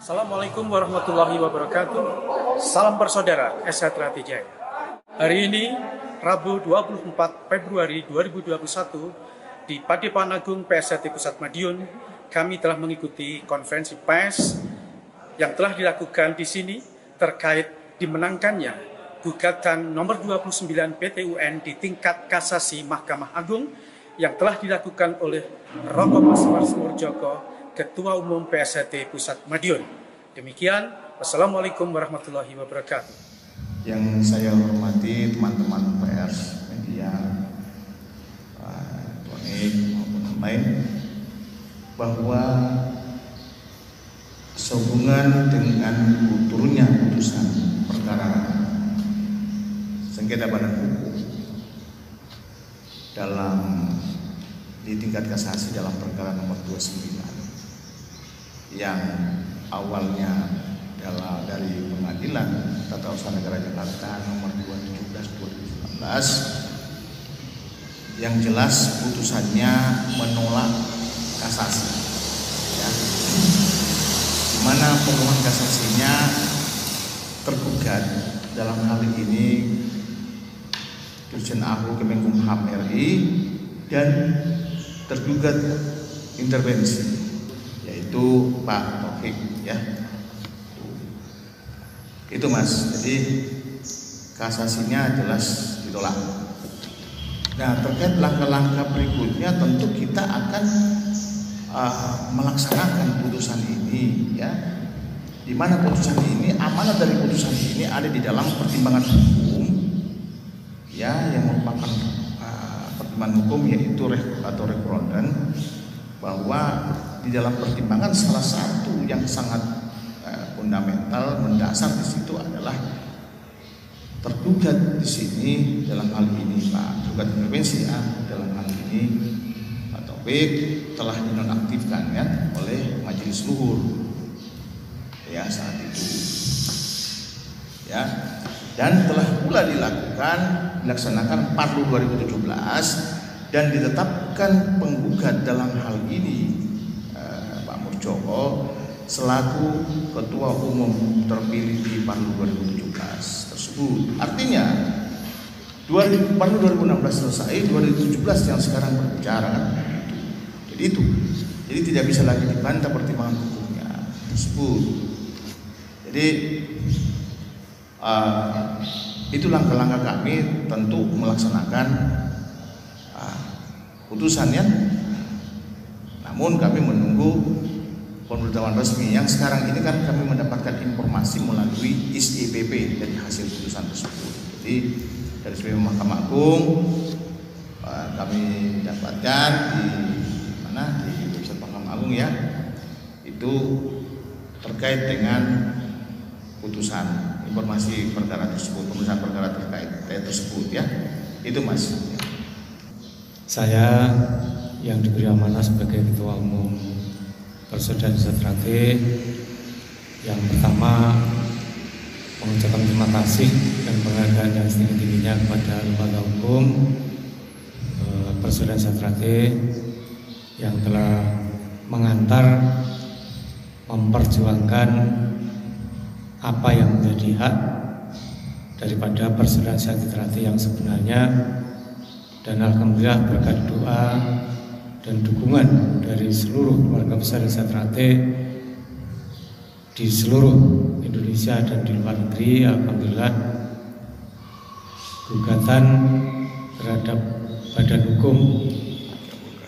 Assalamualaikum warahmatullahi wabarakatuh. Salam bersaudara, Esatra Jaya. Hari ini, Rabu 24 Februari 2021, di Padepokan Agung PSHT Pusat Madiun, kami telah mengikuti konferensi pers yang telah dilakukan di sini terkait dimenangkannya gugatan nomor 29 PT-UN di tingkat kasasi Mahkamah Agung yang telah dilakukan oleh Roko Mas Murjoko, Ketua Umum PSHT Pusat Madiun. Demikian, wassalamualaikum warahmatullahi wabarakatuh. Yang saya hormati teman-teman pers, media, elektronik maupun lain, bahwa sehubungan dengan turunnya putusan perkara sengketa badan hukum di tingkat kasasi dalam perkara nomor 29 yang awalnya adalah dari Pengadilan Tata Usaha Negara Jakarta nomor 217/2019 yang jelas putusannya menolak kasasi, ya. Di mana penolakan kasasinya tergugat dalam hal ini Dirjen AHU Kemenkumham RI dan tergugat intervensi yaitu Pak Taufik, ya. Itu Mas, jadi kasasinya jelas ditolak. Nah, terkait langkah-langkah berikutnya tentu kita akan melaksanakan putusan ini, ya. Di mana putusan ini, amanat dari putusan ini ada di dalam pertimbangan hukum, ya, yang merupakan pertimbangan hukum yaitu rekorendan, bahwa di dalam pertimbangan salah satu yang sangat fundamental mendasar di situ adalah tergugat di sini dalam hal ini Pak tergugat intervensi, ya, dalam hal ini Pak Taufik telah dinonaktifkan, ya, oleh Majelis Luhur, ya, saat itu, ya, dan telah pula dilaksanakan Parlu 2017 dan ditetapkan penggugat dalam hal ini Pak Murjoko selaku Ketua Umum terpilih di Parlu 2017 tersebut. Artinya Parlu 2016 selesai, 2017 yang sekarang berbicara, kan? Jadi tidak bisa lagi dibantah pertimbangan hukumnya tersebut. Jadi itu langkah-langkah kami tentu melaksanakan putusannya. Namun kami menunggu pemberitahuan resmi yang sekarang ini kan kami mendapatkan informasi melalui ISIPP dari hasil putusan tersebut. Jadi dari SPP Mahkamah Agung kami dapatkan di website Mahkamah Agung, ya, itu terkait dengan putusan informasi perkara tersebut, pemeriksaan perkara terkait tersebut, ya. Itu Mas. Saya yang diberi amanah sebagai Ketua Umum Persaudaraan Sejahtera, yang pertama mengucapkan terima kasih dan penghargaan yang setinggi-tingginya kepada lembaga hukum Persaudaraan Sejahtera yang telah mengantar memperjuangkan apa yang menjadi hak daripada Persaudaraan Sejahtera yang sebenarnya, dan alhamdulillah berkat doa dan dukungan dari seluruh keluarga besar Sejahtera di seluruh Indonesia dan di luar negeri, alhamdulillah gugatan terhadap badan hukum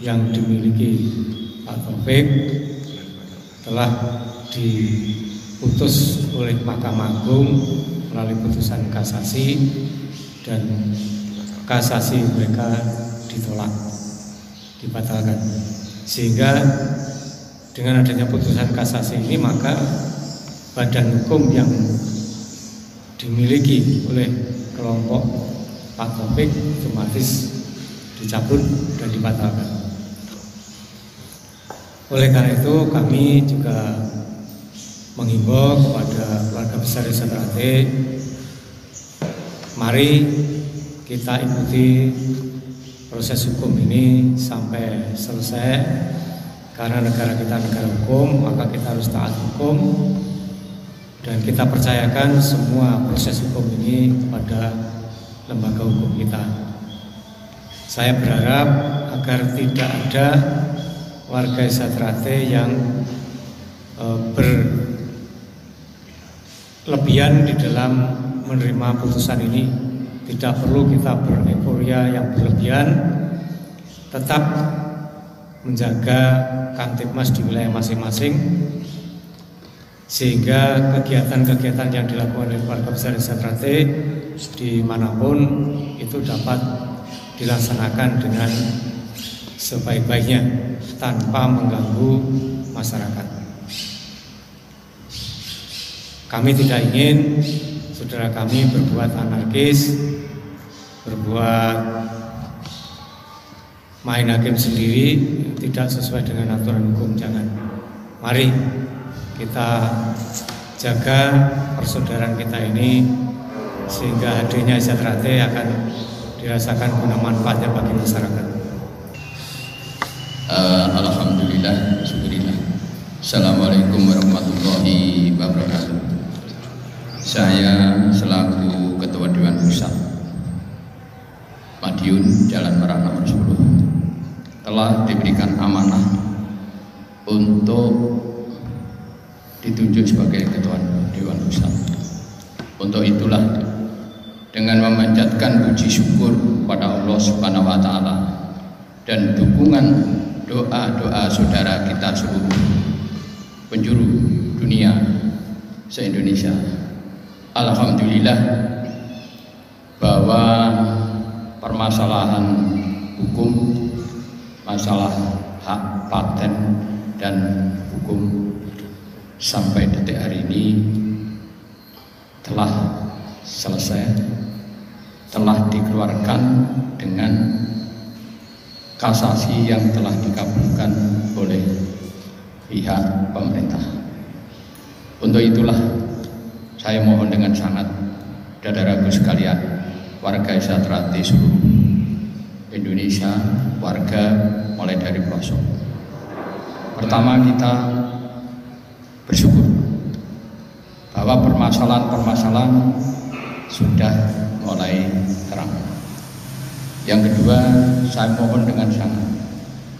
yang dimiliki Pak Taufik telah diputus oleh Mahkamah Agung melalui putusan kasasi, dan kasasi mereka ditolak, dibatalkan. Sehingga dengan adanya putusan kasasi ini, maka badan hukum yang dimiliki oleh kelompok Pak Taufik otomatis dicabut dan dibatalkan. Oleh karena itu kami juga menghimbau kepada keluarga besar Sejahtera, mari kita ikuti proses hukum ini sampai selesai, Karena negara kita negara hukum, maka kita harus taat hukum, dan kita percayakan semua proses hukum ini kepada lembaga hukum kita. Saya berharap agar tidak ada warga Desa Trate yang berlebihan di dalam menerima putusan ini. Tidak perlu kita bereforia yang berlebihan, tetap menjaga Kamtibmas di wilayah masing-masing, sehingga kegiatan-kegiatan yang dilakukan oleh keluarga besar Desa Trate dimanapun itu dapat dilaksanakan dengan sebaik-baiknya tanpa mengganggu masyarakat. Kami tidak ingin saudara kami berbuat anarkis, berbuat main hakim sendiri, tidak sesuai dengan aturan hukum. Jangan. Mari kita jaga persaudaraan kita ini, sehingga hadirnya Desa Trate akan dirasakan guna manfaatnya bagi masyarakat. Alhamdulillah, syukurillah. Assalamualaikum warahmatullahi wabarakatuh. Saya selaku Ketua Dewan Pusat Madiun Jalan Merak nomor 10 telah diberikan amanah untuk ditunjuk sebagai Ketua Dewan Pusat. Untuk itulah, dengan memanjatkan puji syukur pada Allah Subhanahu wa Ta'ala dan dukungan doa-doa saudara kita seluruh penjuru dunia se-Indonesia, alhamdulillah bahwa permasalahan hukum, masalah hak paten dan hukum sampai detik hari ini telah selesai, telah dikeluarkan dengan kasasi yang telah dikabulkan oleh pihak pemerintah. Untuk itulah saya mohon dengan sangat, saudaraku sekalian, warga Desa Trate seluruh Indonesia, warga mulai dari pelosok. Pertama, kita bersyukur bahwa permasalahan-permasalahan sudah mulai terang. Yang kedua, saya mohon dengan sangat,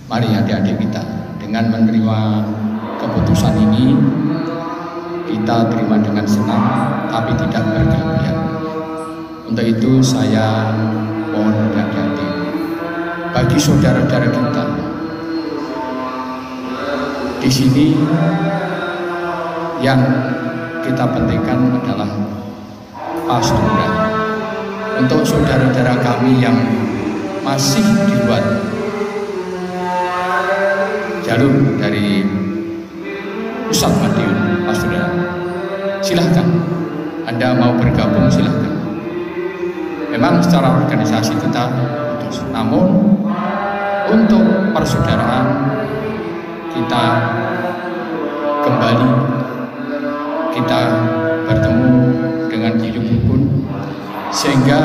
mari adik-adik kita dengan menerima keputusan ini, kita terima dengan senang tapi tidak berlebihan. Untuk itu saya mohon adik-adik, bagi saudara-saudara kita di sini, yang kita pentingkan adalah pasturan. Untuk saudara-saudara kami yang masih di luar jalur dari pusat Madiun, pasturan, silahkan Anda mau bergabung, silahkan. Memang secara organisasi kita putus, namun untuk persaudaraan kita kembali, kita bertemu dengan guyub rukun, sehingga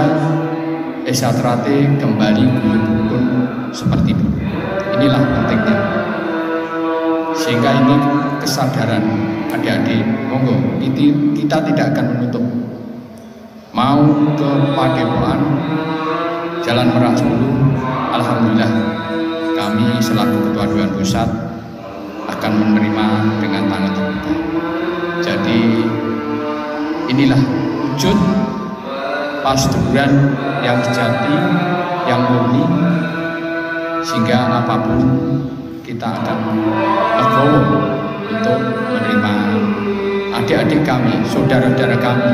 Desa Trate kembali guyub rukun seperti dulu. Inilah pentingnya, sehingga ini kesadaran adik-adik. Monggo, kita tidak akan menutup. Mau ke Padepokan Jalan Merak 10, alhamdulillah kami selaku Ketua Dewan Pusat akan menerima dengan tangan terbuka. Jadi inilah wujud pasturan yang sejati, yang murni, sehingga apapun kita akan legowo untuk menerima adik-adik kami, saudara-saudara kami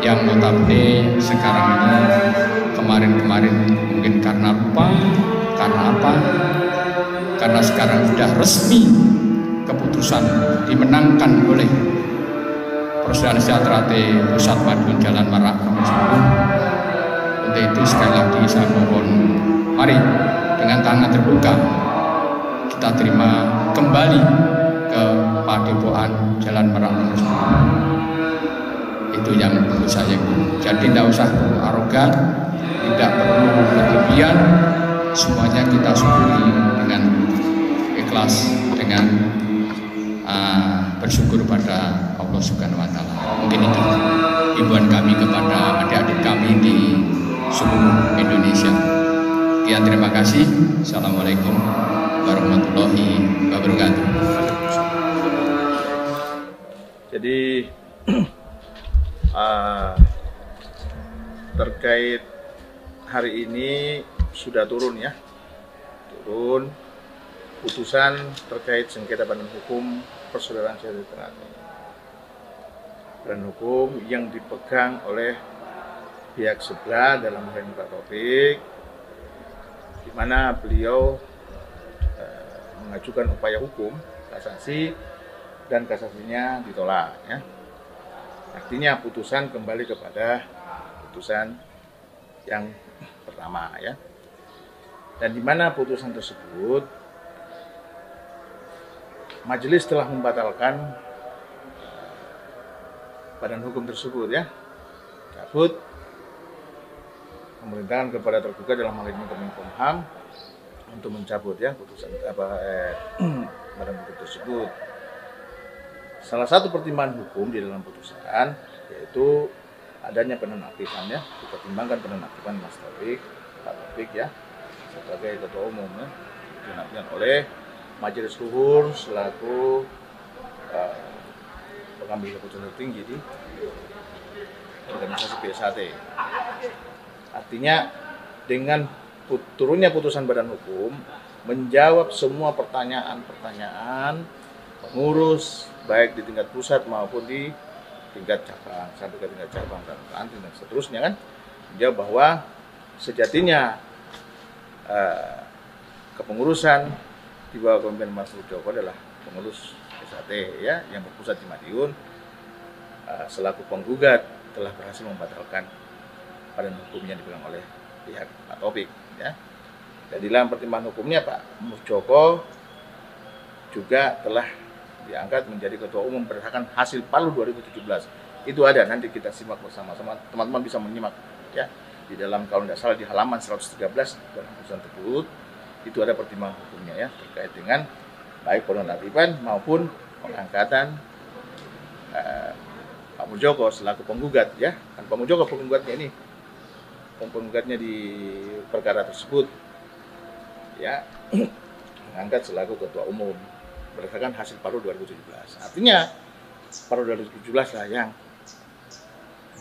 yang notabene sekarang ini, kemarin-kemarin mungkin karena lupa, karena apa? Karena sekarang sudah resmi keputusan dimenangkan oleh Persaudaraan Desa Trate Pusat Madiun Jalan Merak nomor 10. Untuk itu sekali lagi saya mohon, mari dengan tangan terbuka kita terima kembali ke Padepokan Jalan Merak nomor 10. Itu yang perlu saya ingin. Jadi tidak usah perlu arogan, tidak perlu berlebihan, semuanya kita syukuri dengan ikhlas. ikhlas dengan bersyukur pada Allah Subhanahu wa Ta'ala. Mungkin itu himbauan kami kepada adik-adik kami di seluruh Indonesia. Sekian, terima kasih. Assalamualaikum warahmatullahi wabarakatuh. Jadi terkait hari ini sudah turun ya, turun putusan terkait sengketa badan hukum persaudaraan sejahtera. Badan hukum yang dipegang oleh pihak sebelah dalam hal ini Pak Taufik, di mana beliau mengajukan upaya hukum kasasi dan kasasinya ditolak ya. Artinya putusan kembali kepada putusan yang pertama ya. Dan di mana putusan tersebut majelis telah membatalkan badan hukum tersebut ya. Cabut, memerintahkan kepada tergugat dalam hal ini Kemenkumham untuk mencabut ya putusan badan hukum tersebut. Salah satu pertimbangan hukum di dalam putusan yaitu adanya penonaktifan ya, dipertimbangkan penonaktifan Mas Taufik, Pak Taufik ya sebagai ketua umum ya, dinonaktifkan oleh Majelis Luhur selaku pengambil keputusan tertinggi di organisasi PSHT. Artinya dengan turunnya putusan badan hukum menjawab semua pertanyaan-pertanyaan pengurus baik di tingkat pusat maupun di tingkat cabang sampai ke tingkat cabang dan ranting dan seterusnya kan, menjawab bahwa sejatinya kepengurusan di bawah kepemimpinan Mas Muldoko adalah pengurus PSHT ya yang berpusat di Madiun, selaku penggugat telah berhasil membatalkan badan hukum yang dipegang oleh pihak Pak Taufik ya. Dan di dalam pertimbangan hukumnya Pak Muldoko juga telah diangkat menjadi ketua umum berdasarkan hasil Palu 2017. Itu ada, nanti kita simak bersama-sama, teman-teman bisa menyimak ya di dalam, kalau tidak salah di halaman 113 dalam putusan tersebut itu ada pertimbangan hukumnya ya terkait dengan baik penonaktifan maupun pengangkatan Pak Muldoko selaku penggugat ya. Kan Pak Muldoko penggugatnya ini, penggugatnya di perkara tersebut ya, mengangkat selaku ketua umum berdasarkan hasil Palu 2017. Artinya Palu 2017 lah yang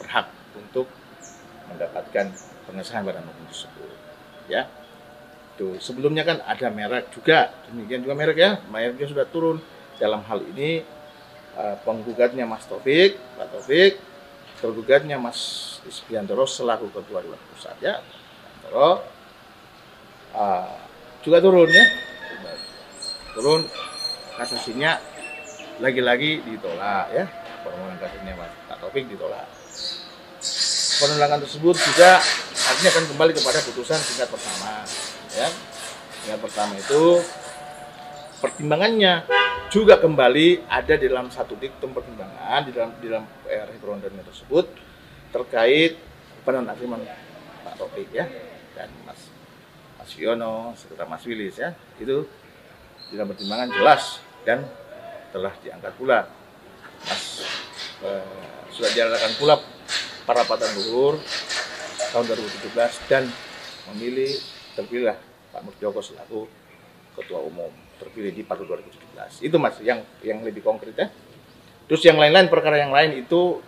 berhak untuk mendapatkan pengesahan badan hukum tersebut ya. Tuh, sebelumnya kan ada merek juga, demikian juga merek ya, mereknya sudah turun. Dalam hal ini penggugatnya Mas Taufik, Pak Taufik, tergugatnya Mas Isbiantoro selaku ketua dewan pusat ya. Terus juga turun ya, turun, kasasinya lagi-lagi ditolak ya, permohonan kasasinya Pak Taufik ditolak. Penolakan tersebut juga artinya akan kembali kepada putusan tingkat pertama ya. Tingkat pertama itu pertimbangannya juga kembali ada di dalam satu diktum pertimbangan di dalam referendum tersebut terkait penonaktifan Pak Taufik ya dan Mas Yono serta Mas Wilis ya. Itu di dalam pertimbangan jelas dan telah diangkat pula sudah diadakan pula perapatan luhur tahun 2017 dan terpilih Pak Muldoko selaku ketua umum, terpilih di Palu 2017. Itu Mas yang lebih konkret ya. Terus yang lain-lain, perkara yang lain itu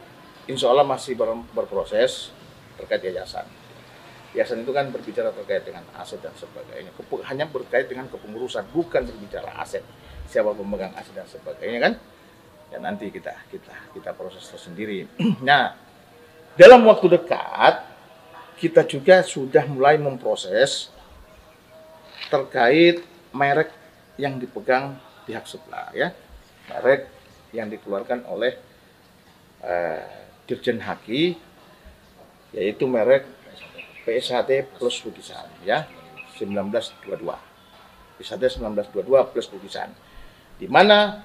insya Allah masih berproses terkait yayasan. Yayasan itu kan berbicara terkait dengan aset dan sebagainya. Hanya berkait dengan kepengurusan, bukan berbicara aset. Siapa pemegang aset dan sebagainya kan? Ya nanti kita proses tersendiri. Nah, dalam waktu dekat kita juga sudah mulai memproses terkait merek yang dipegang pihak sebelah ya. Merek yang dikeluarkan oleh Dirjen Haki, yaitu merek PSHT plus lukisan ya 1922. PSHT 1922 plus lukisan. Di mana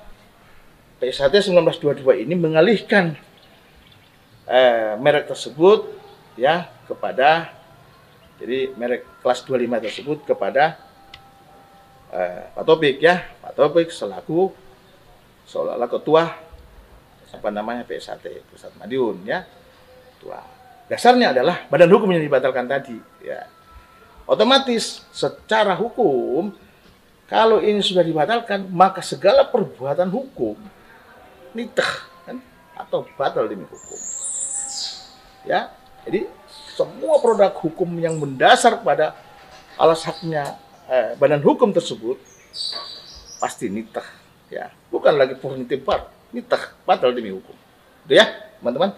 PSHT 1922 ini mengalihkan merek tersebut ya kepada, jadi merek kelas 25 tersebut kepada Pak Taufik ya, Pak Taufik selaku seolah-olah ketua PSAT Pusat Madiun ya, ketua. Dasarnya adalah badan hukum yang dibatalkan tadi ya. Otomatis secara hukum kalau ini sudah dibatalkan maka segala perbuatan hukum nitah kan, atau batal demi hukum. Ya, jadi semua produk hukum yang mendasar pada alas haknya badan hukum tersebut pasti nitah ya, bukan lagi purnitim par, nitah batal demi hukum. Itu ya, teman-teman.